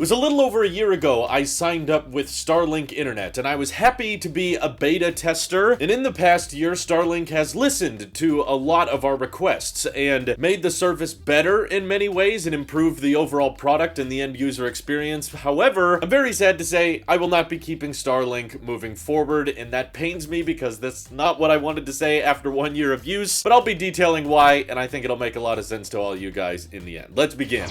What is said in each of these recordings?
It was a little over a year ago I signed up with StarLink Internet, and I was happy to be a beta tester. And in the past year, StarLink has listened to a lot of our requests and made the service better in many ways and improved the overall product and the end user experience. However, I'm very sad to say I will not be keeping StarLink moving forward, and that pains me because that's not what I wanted to say after 1 year of use, but I'll be detailing why, and I think it'll make a lot of sense to all you guys in the end. Let's begin.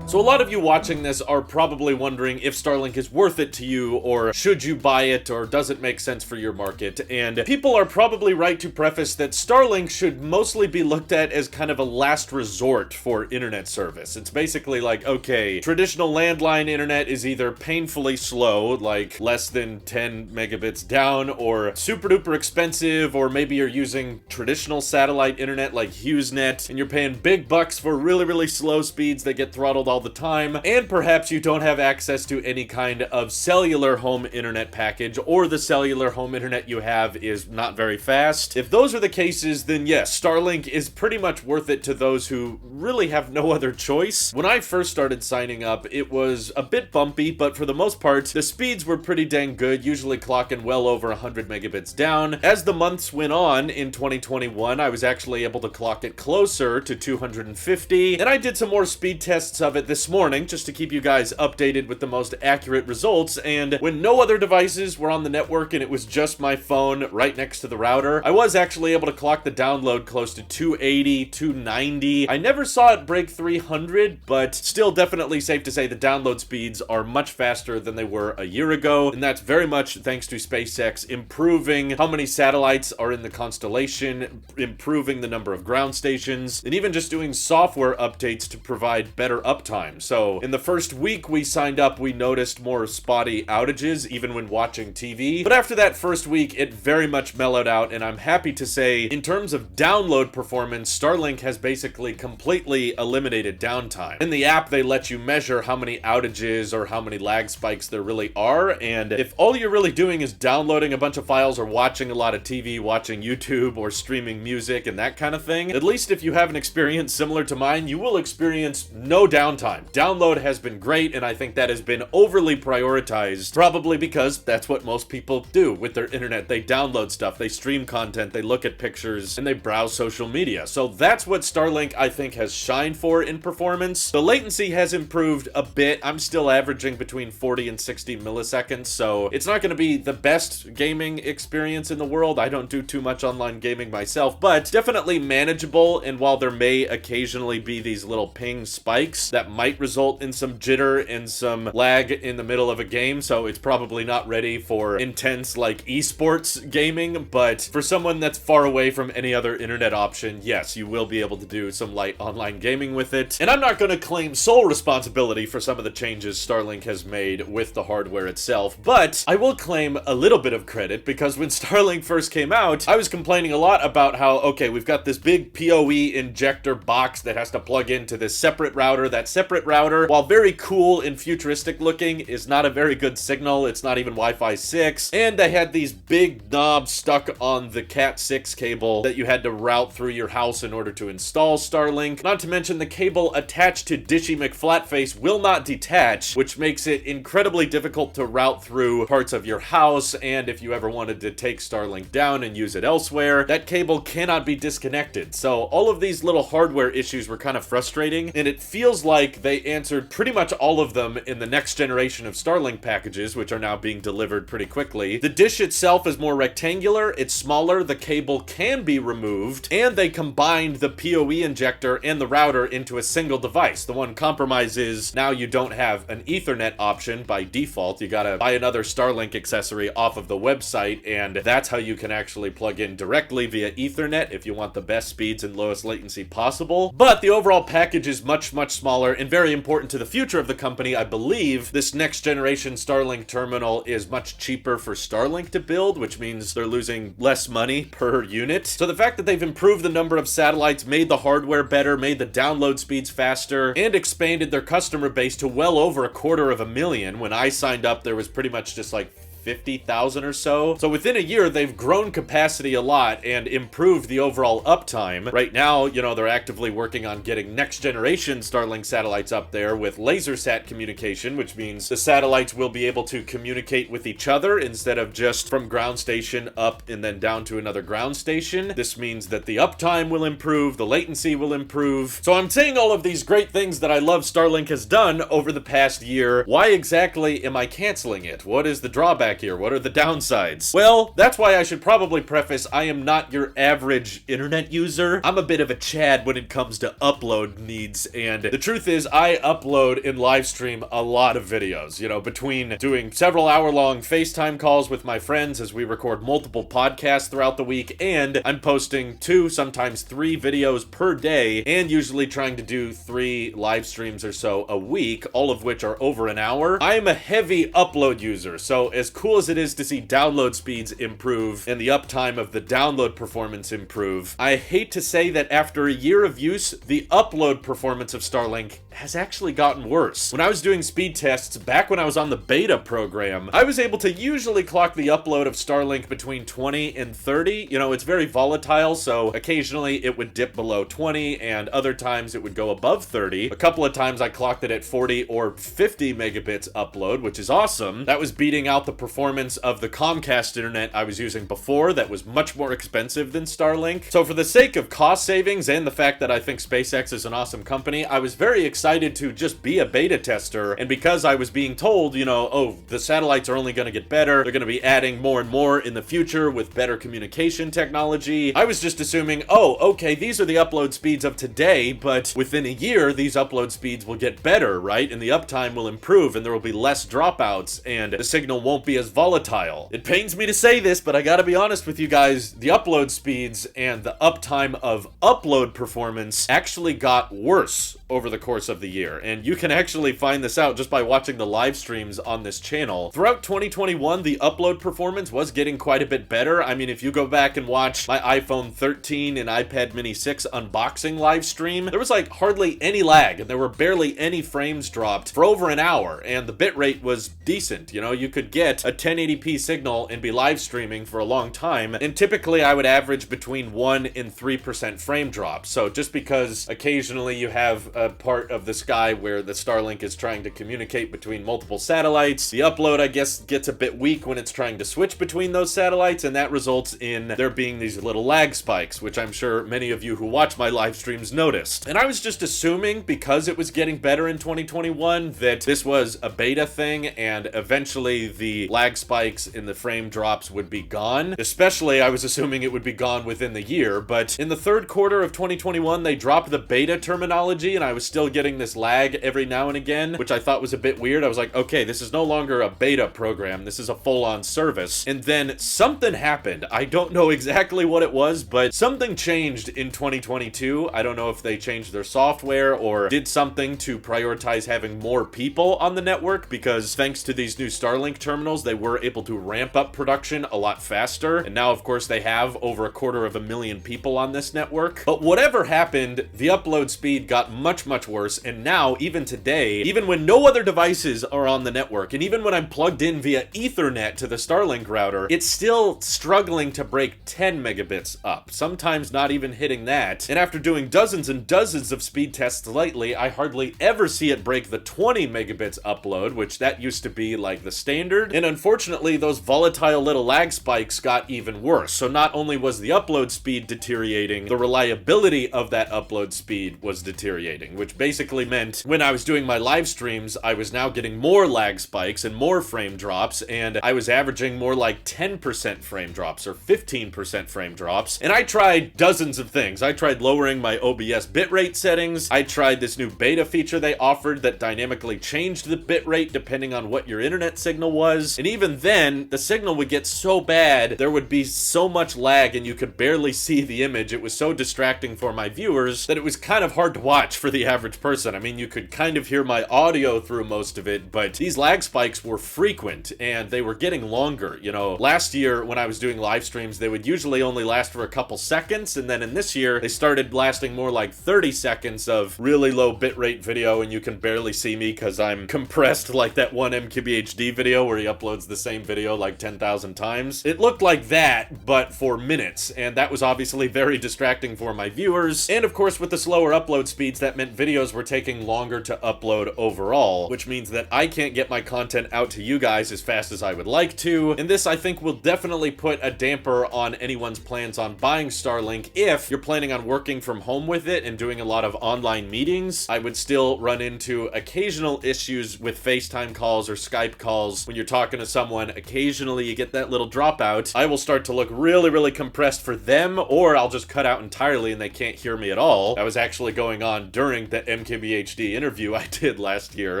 So a lot of you watching this are probably wondering if StarLink is worth it to you, or should you buy it, or does it make sense for your market? And people are probably right to preface that StarLink should mostly be looked at as kind of a last resort for internet service. It's basically like, okay, traditional landline internet is either painfully slow, like less than 10 megabits down, or super duper expensive, or maybe you're using traditional satellite internet like HughesNet, and you're paying big bucks for really, really slow speeds that get throttled all the time, and perhaps you don't have access to any kind of cellular home internet package, or the cellular home internet you have is not very fast. If those are the cases, then yes, StarLink is pretty much worth it to those who really have no other choice. When I first started signing up, it was a bit bumpy, but for the most part, the speeds were pretty dang good, usually clocking well over 100 megabits down. As the months went on in 2021, I was actually able to clock it closer to 250, and I did some more speed tests of it this morning just to keep you guys updated with the most accurate results. And when no other devices were on the network and it was just my phone right next to the router, I was actually able to clock the download close to 280, 290. I never saw it break 300, but still definitely safe to say the download speeds are much faster than they were a year ago, and that's very much thanks to SpaceX improving how many satellites are in the constellation, improving the number of ground stations, and even just doing software updates to provide better uptime. So in the first week we signed up, we noticed more spotty outages even when watching TV. But after that first week, it very much mellowed out, and I'm happy to say in terms of download performance, StarLink has basically completely eliminated downtime. In the app, they let you measure how many outages or how many lag spikes there really are, and if all you're really doing is downloading a bunch of files or watching a lot of TV, watching YouTube, or streaming music and that kind of thing, at least if you have an experience similar to mine, you will experience no downtime. Download has been great, and I think that has been overly prioritized, probably because that's what most people do with their internet. They download stuff, they stream content, they look at pictures, and they browse social media. So that's what StarLink, I think, has shined for in performance. The latency has improved a bit. I'm still averaging between 40 and 60 milliseconds, so it's not going to be the best gaming experience in the world. I don't do too much online gaming myself, but definitely manageable. And while there may occasionally be these little ping spikes that might result in some jitter and some lag in the middle of a game, so it's probably not ready for intense like esports gaming, but for someone that's far away from any other internet option, yes, you will be able to do some light online gaming with it. And I'm not going to claim sole responsibility for some of the changes StarLink has made with the hardware itself, but I will claim a little bit of credit, because when StarLink first came out, I was complaining a lot about how, okay, we've got this big PoE injector box that has to plug into this separate router. That separate router, while very cool and futuristic looking, is not a very good signal. It's not even Wi-Fi 6. And they had these big knobs stuck on the Cat 6 cable that you had to route through your house in order to install StarLink. Not to mention the cable attached to Dishy McFlatface will not detach, which makes it incredibly difficult to route through parts of your house. And if you ever wanted to take StarLink down and use it elsewhere, that cable cannot be disconnected. So all of these little hardware issues were kind of frustrating, and it feels like they answered pretty much all of them in the next generation of StarLink packages, which are now being delivered pretty quickly. The dish itself is more rectangular, it's smaller, the cable can be removed, and they combined the PoE injector and the router into a single device. The one compromise is now you don't have an Ethernet option by default. You gotta buy another StarLink accessory off of the website, and that's how you can actually plug in directly via Ethernet if you want the best speeds and lowest latency possible. But the overall package is much, much smaller and very important to the future of the company. I believe this next generation StarLink terminal is much cheaper for StarLink to build, which means they're losing less money per unit. So the fact that they've improved the number of satellites, made the hardware better, made the download speeds faster, and expanded their customer base to well over 250,000. When I signed up, there was pretty much just like 50,000 or so. So within a year, they've grown capacity a lot and improved the overall uptime. Right now, you know, they're actively working on getting next generation Starlink satellites up there with LaserSat communication, which means the satellites will be able to communicate with each other instead of just from ground station up and then down to another ground station. This means that the uptime will improve, the latency will improve. So I'm saying all of these great things that I love Starlink has done over the past year. Why exactly am I canceling it? What is the drawback here? What are the downsides? Well, that's why I should probably preface I am not your average internet user. I'm a bit of a Chad when it comes to upload needs, and the truth is I upload and live stream a lot of videos, you know, between doing several hour-long FaceTime calls with my friends as we record multiple podcasts throughout the week, and I'm posting 2, sometimes 3 videos per day, and usually trying to do 3 live streams or so a week, all of which are over an hour. I am a heavy upload user, so as cool as it is to see download speeds improve and the uptime of the download performance improve, I hate to say that after a year of use, the upload performance of Starlink has actually gotten worse. When I was doing speed tests back when I was on the beta program, I was able to usually clock the upload of Starlink between 20 and 30. You know, it's very volatile, so occasionally it would dip below 20 and other times it would go above 30. A couple of times I clocked it at 40 or 50 megabits upload, which is awesome. That was beating out the performance of the Comcast internet I was using before that was much more expensive than Starlink. So for the sake of cost savings and the fact that I think SpaceX is an awesome company, I was very excited to just be a beta tester, and because I was being told, you know, oh, the satellites are only going to get better, they're going to be adding more and more in the future with better communication technology, I was just assuming, oh, okay, these are the upload speeds of today, but within a year, these upload speeds will get better, right? And the uptime will improve, and there will be less dropouts, and the signal won't be as volatile. It pains me to say this, but I gotta be honest with you guys, the upload speeds and the uptime of upload performance actually got worse over the course of the year, and you can actually find this out just by watching the live streams on this channel. Throughout 2021, the upload performance was getting quite a bit better. I mean, if you go back and watch my iPhone 13 and iPad mini 6 unboxing live stream, there was like hardly any lag, and there were barely any frames dropped for over an hour, and the bitrate was decent. You know, you could get a 1080p signal and be live streaming for a long time, and typically I would average between 1 and 3% frame drop. So just because occasionally you have a part of the sky where the Starlink is trying to communicate between multiple satellites, the upload, I guess, gets a bit weak when it's trying to switch between those satellites, and that results in there being these little lag spikes, which I'm sure many of you who watch my live streams noticed. And I was just assuming, because it was getting better in 2021, that this was a beta thing, and eventually the lag spikes in the frame drops would be gone. Especially, I was assuming it would be gone within the year, but in the third quarter of 2021, they dropped the beta terminology, and I was still getting this lag every now and again, which I thought was a bit weird. I was like, okay, this is no longer a beta program, this is a full-on service. And then something happened. I don't know exactly what it was, but something changed in 2022. I don't know if they changed their software or did something to prioritize having more people on the network, because thanks to these new Starlink terminals, they were able to ramp up production a lot faster. And now, of course, they have over 250,000 people on this network. But whatever happened, the upload speed got much worse, and now, even today, even when no other devices are on the network, and even when I'm plugged in via Ethernet to the Starlink router, it's still struggling to break 10 megabits up, sometimes not even hitting that. And after doing dozens and dozens of speed tests lately, I hardly ever see it break the 20 megabits upload, which that used to be like the standard. And unfortunately, those volatile little lag spikes got even worse. So not only was the upload speed deteriorating, the reliability of that upload speed was deteriorating, which basically meant when I was doing my live streams, I was now getting more lag spikes and more frame drops, and I was averaging more like 10% frame drops or 15% frame drops. And I tried dozens of things. I tried lowering my OBS bitrate settings. I tried this new beta feature they offered that dynamically changed the bitrate depending on what your internet signal was. And even then, the signal would get so bad, there would be so much lag and you could barely see the image. It was so distracting for my viewers that it was kind of hard to watch for the average person. I mean, you could kind of hear my audio through most of it, but these lag spikes were frequent and they were getting longer. You know, last year when I was doing live streams, they would usually only last for a couple seconds, and then in this year, they started lasting more like 30 seconds of really low bitrate video, and you can barely see me because I'm compressed like that one MKBHD video where he uploads uploads the same video like 10,000 times. It looked like that, but for minutes, and that was obviously very distracting for my viewers. And of course, with the slower upload speeds, that meant videos were taking longer to upload overall, which means that I can't get my content out to you guys as fast as I would like to. And this, I think, will definitely put a damper on anyone's plans on buying StarLink. If you're planning on working from home with it and doing a lot of online meetings, I would still run into occasional issues with FaceTime calls or Skype calls. When you're talking to someone, occasionally you get that little dropout. I will start to look really, really compressed for them, or I'll just cut out entirely and they can't hear me at all. That was actually going on during the MKBHD interview I did last year.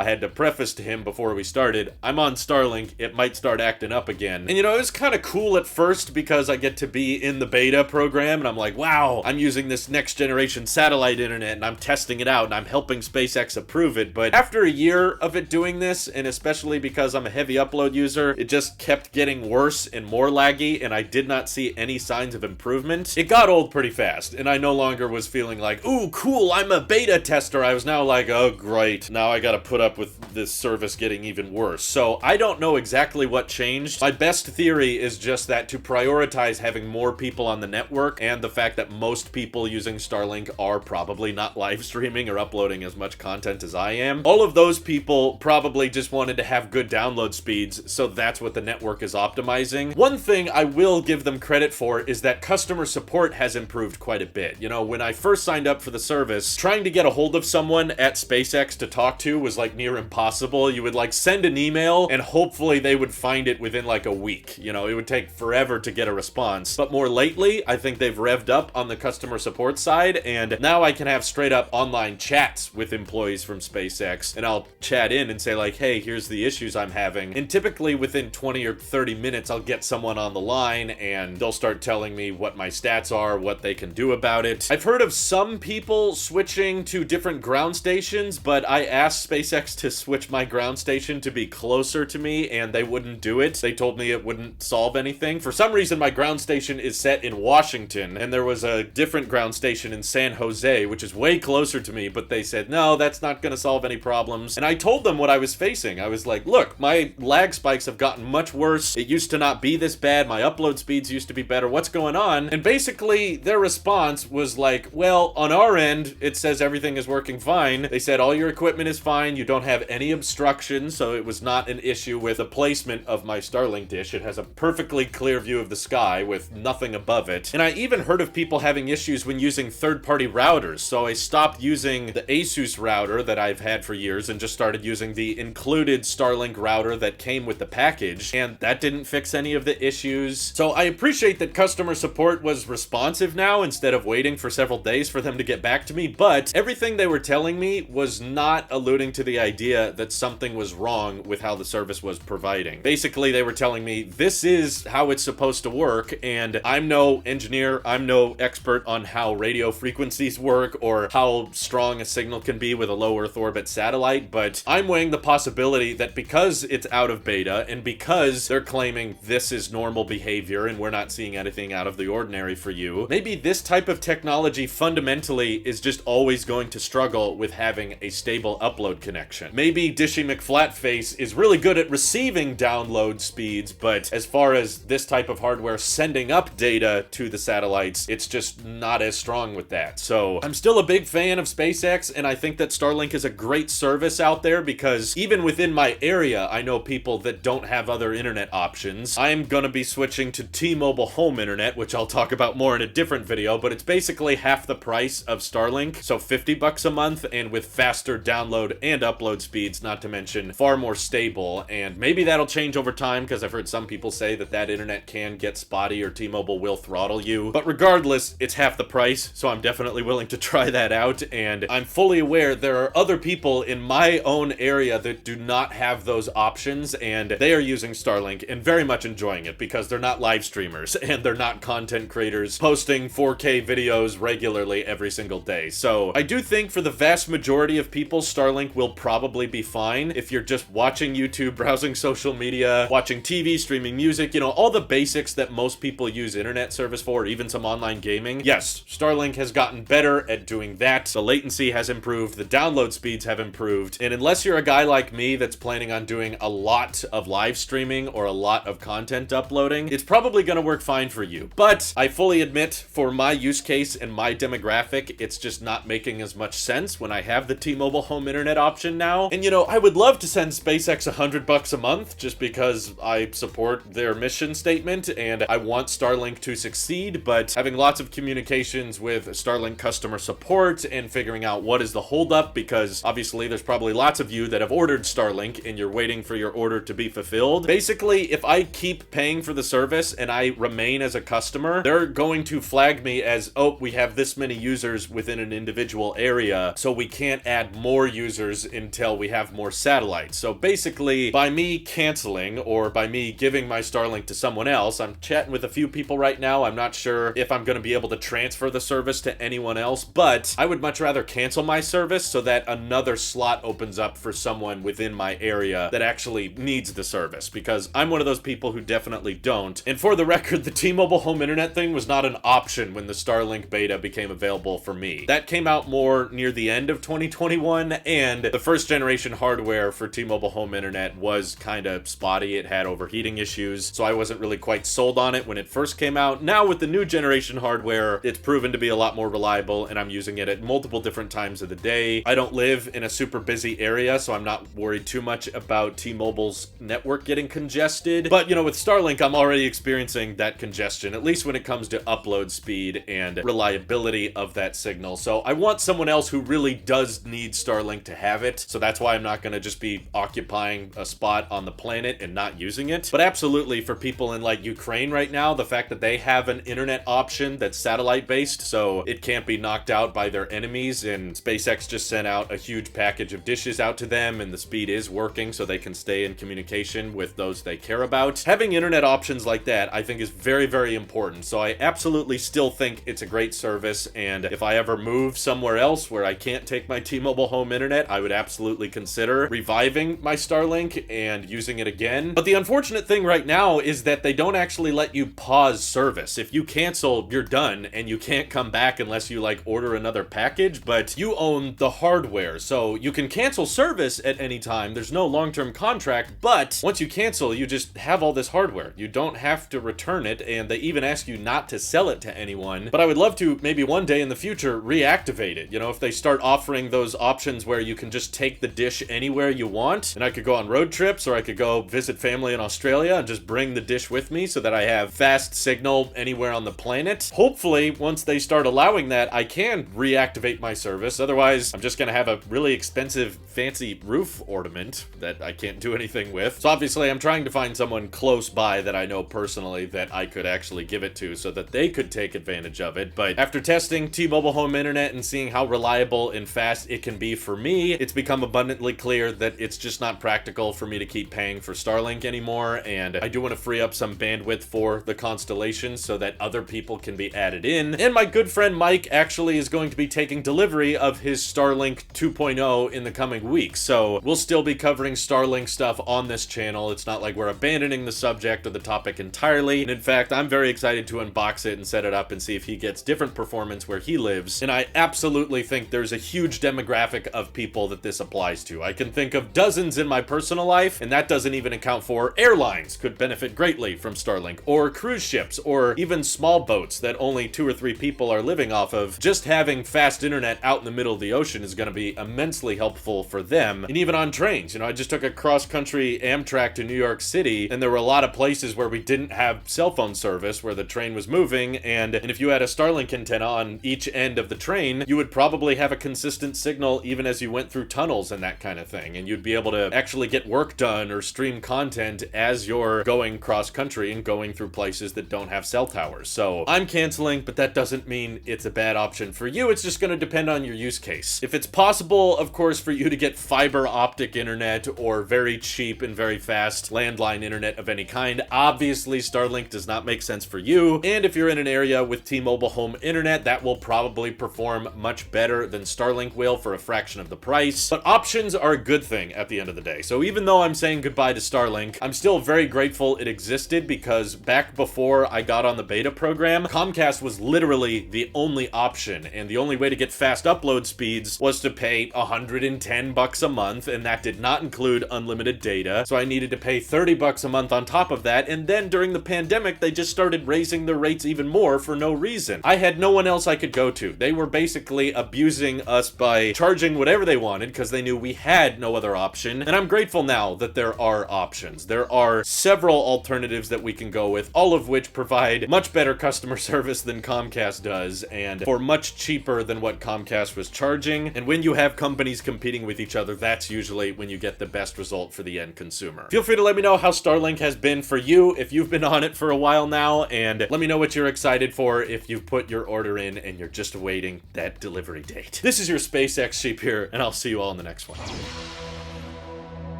I had to preface to him before we started, I'm on StarLink, it might start acting up again. And you know, it was kind of cool at first because I get to be in the beta program and I'm like, wow, I'm using this next generation satellite internet and I'm testing it out and I'm helping SpaceX approve it. But after a year of it doing this, and especially because I'm a heavy upload user, it just kept getting worse and more laggy, and I did not see any signs of improvement. It got old pretty fast, and I no longer was feeling like, ooh, cool, I'm a beta tester. I was now like, oh, great, now I gotta put up with this service getting even worse. So I don't know exactly what changed. My best theory is just that to prioritize having more people on the network, and the fact that most people using StarLink are probably not live streaming or uploading as much content as I am. All of those people probably just wanted to have good download speeds, so that's what the network is optimizing. One thing I will give them credit for is that customer support has improved quite a bit. You know, when I first signed up for the service, trying to get a hold of someone at SpaceX to talk to was like near impossible. You would like send an email and hopefully they would find it within like a week. You know, it would take forever to get a response. But more lately, I think they've revved up on the customer support side, and now I can have straight up online chats with employees from SpaceX, and I'll chat in and say like, hey, here's the issues I'm having. And typically within 20 or 30 minutes, I'll get someone on the line and they'll start telling me what my stats are, what they can do about it. I've heard of some people switching to different ground stations, but I asked SpaceX to switch my ground station to be closer to me and they wouldn't do it. They told me it wouldn't solve anything. For some reason, my ground station is set in Washington, and there was a different ground station in San Jose, which is way closer to me, but they said, no, that's not gonna solve any problems. And I told them what I was facing. I was like, look, my lag spikes have gotten much worse. It used to not be this bad. My upload speeds used to be better. What's going on? And basically their response was like, well, on our end, it says everything is working fine. They said all your equipment is fine. You don't have any obstructions, so it was not an issue with the placement of my StarLink dish. It has a perfectly clear view of the sky with nothing above it. And I even heard of people having issues when using third-party routers, so I stopped using the Asus router that I've had for years and just started using the included StarLink router that came with the package, and that didn't fix any of the issues. So I appreciate that customer support was responsive now instead of waiting for several days for them to get back to me, but everything they were telling me was not alluding to the idea that something was wrong with how the service was providing. Basically, they were telling me this is how it's supposed to work, and I'm no engineer, I'm no expert on how radio frequencies work or how strong a signal can be with a low Earth orbit satellite, but I'm weighing the possibility that because it's out of beta and because they're claiming this is normal behavior and we're not seeing anything out of the ordinary for you, maybe this type of technology fundamentally is just always going to struggle with having a stable upload connection. Maybe Dishy McFlatface is really good at receiving download speeds, but as far as this type of hardware sending up data to the satellites, it's just not as strong with that. So I'm still a big fan of SpaceX, and I think that StarLink is a great service out there because even within my area, I know people that don't have other internet options. I'm gonna be switching to T-Mobile home internet, which I'll talk about more in a different video, but it's basically half the price of StarLink, so 50 bucks a month, and with faster download and upload speeds, not to mention far more stable. And maybe that'll change over time because I've heard some people say that that internet can get spotty or T-Mobile will throttle you. But regardless, it's half the price, so I'm definitely willing to try that out, and I'm fully aware there are other people in my own area that do not have those options, and they are using StarLink and very much enjoying it because they're not live streamers and they're not content creators posting 4K videos regularly every single day. So I do think for the vast majority of people, StarLink will probably be fine. If you're just watching YouTube, browsing social media, watching TV, streaming music, you know, all the basics that most people use internet service for, even some online gaming, yes, StarLink has gotten better at doing that. The latency has improved, the download speeds have improved, and unless you're a guy like me that's planning on doing a lot of live streaming or a lot of content uploading, it's probably going to work fine for you. But I fully admit, for my use case and my demographic, it's just not making as much sense when I have the T-Mobile home internet option now. And you know, I would love to send SpaceX $100 a month just because I support their mission statement and I want StarLink to succeed, but having lots of communications with StarLink customer support and figuring out what is the holdup, because obviously there's probably lots of you that have ordered StarLink and you're waiting for your order to be fulfilled. Basically, if I keep paying for the service and I remain as a customer, they're going to flag me as, oh, we have this many users within an individual area, so we can't add more users until we have more satellites. So basically, by me canceling or by me giving my StarLink to someone else, I'm chatting with a few people right now. I'm not sure if I'm going to be able to transfer the service to anyone else, but I would much rather cancel my service so that another slot opens up for someone within my area that actually needs the service, because I'm one of those people who definitely don't. And for the record, the T-Mobile home internet thing was not an option when the StarLink beta became available for me. That came out more near the end of 2021, and the first generation hardware for T-Mobile home internet was kind of spotty. It had overheating issues, so I wasn't really quite sold on it when it first came out. Now with the new generation hardware, it's proven to be a lot more reliable, and I'm using it at multiple different times of the day. I don't live in a super busy area, so I'm not worried too much about T-Mobile's network getting congested. But, you know, with StarLink, I'm already experiencing that congestion, at least when it comes to upload speed and reliability of that signal. So I want someone else who really does need StarLink to have it. So that's why I'm not going to just be occupying a spot on the planet and not using it. But absolutely, for people in like Ukraine right now, the fact that they have an internet option that's satellite based, so it can't be knocked out by their enemies, and SpaceX just sent out a huge package of dishes out to them, and the speed is working so they can stay in communication with those they care about. Having internet options like that, I think, is very, very important. So I absolutely still think it's a great service, and if I ever move somewhere else where I can't take my T-Mobile home internet, I would absolutely consider reviving my StarLink and using it again. But the unfortunate thing right now is that they don't actually let you pause service. If you cancel, you're done, and you can't come back unless you like order another package, but you own the hardware, so you can cancel service at any time. There's no long-term contract, but once you cancel, you just have all this hardware. You don't have to return it, and they even ask you not to sell it to anyone. But I would love to maybe one day in the future reactivate it. You know, if they start offering those options where you can just take the dish anywhere you want, and I could go on road trips, or I could go visit family in Australia and just bring the dish with me so that I have fast signal anywhere on the planet. Hopefully, once they start allowing that, I can reactivate my service. Otherwise, I'm just gonna have a really expensive, fancy roof ornament that I can't do anything with. So obviously, I'm trying to find someone close by that I know personally that I could actually give it to so that they could take advantage of it. But after testing T-Mobile home internet and seeing how reliable and fast it can be for me, it's become abundantly clear that it's just not practical for me to keep paying for StarLink anymore, and I do want to free up some bandwidth for the constellation so that other people can be added in. And my good friend Mike actually is going to be taking delivery of his StarLink 2.0 in the coming weeks, so we'll still be covering StarLink stuff on this channel. It's not like we're abandoning the subject or the topic entirely, and in fact, I'm very excited to unbox it and set it up and see if he gets different performance where he lives. And I absolutely think there's a huge demographic of people that this applies to. I can think of dozens in my personal life, and that doesn't even account for airlines could benefit greatly from StarLink, or cruise ships, or even small boats that only 2 or 3 people are living off of. Just having fast internet out in the middle of the ocean is going to be immensely helpful for them. And even on trains, you know, I just took a cross-country Amtrak to New York City, and there were a lot of places where we didn't have cell phone service where the train was moving, and if you had a StarLink antenna on each end of the train, you would probably have a consistent signal even as you went through tunnels and that kind of thing, and you'd be able to actually get work done or stream content as you're going cross-country and going through places that don't have cell towers. So I'm canceling, but that doesn't mean it's a bad option for you. It's just going to depend on your use case. If it's possible, of course, for you to get fiber optic internet or very cheap and very fast landline internet of any kind, obviously StarLink does not make sense for you. And if you're in an area with T-Mobile home internet, that will probably perform much better than StarLink will for a fraction of the price. But options are a good thing at the end of the day. So even though I'm saying goodbye to StarLink, I'm still very grateful it existed, because back before I got on the beta program, Comcast was literally the only option, and the only way to get fast upload speeds was to pay $110 a month, and that did not include unlimited data. so I needed to pay 30 bucks a month on top of that, and then during the pandemic, they just started raising their rates even more for no reason. I had no one else I could go to. They were basically abusing us by charging whatever they wanted because they knew we had no other option, and I'm grateful now that there are options. There are several alternatives that we can go with, all of which provide much better customer service than Comcast does, and for much cheaper than what Comcast was charging. And when you have companies competing with each other, that's usually when you get the best result for the end consumer. Feel free to let me know how StarLink has been for you if you've been on it for a while now, and let me know what you're excited for if you've put your order in and you're just awaiting that delivery date. This is your SpaceX sheep here, and I'll see you all in the next one.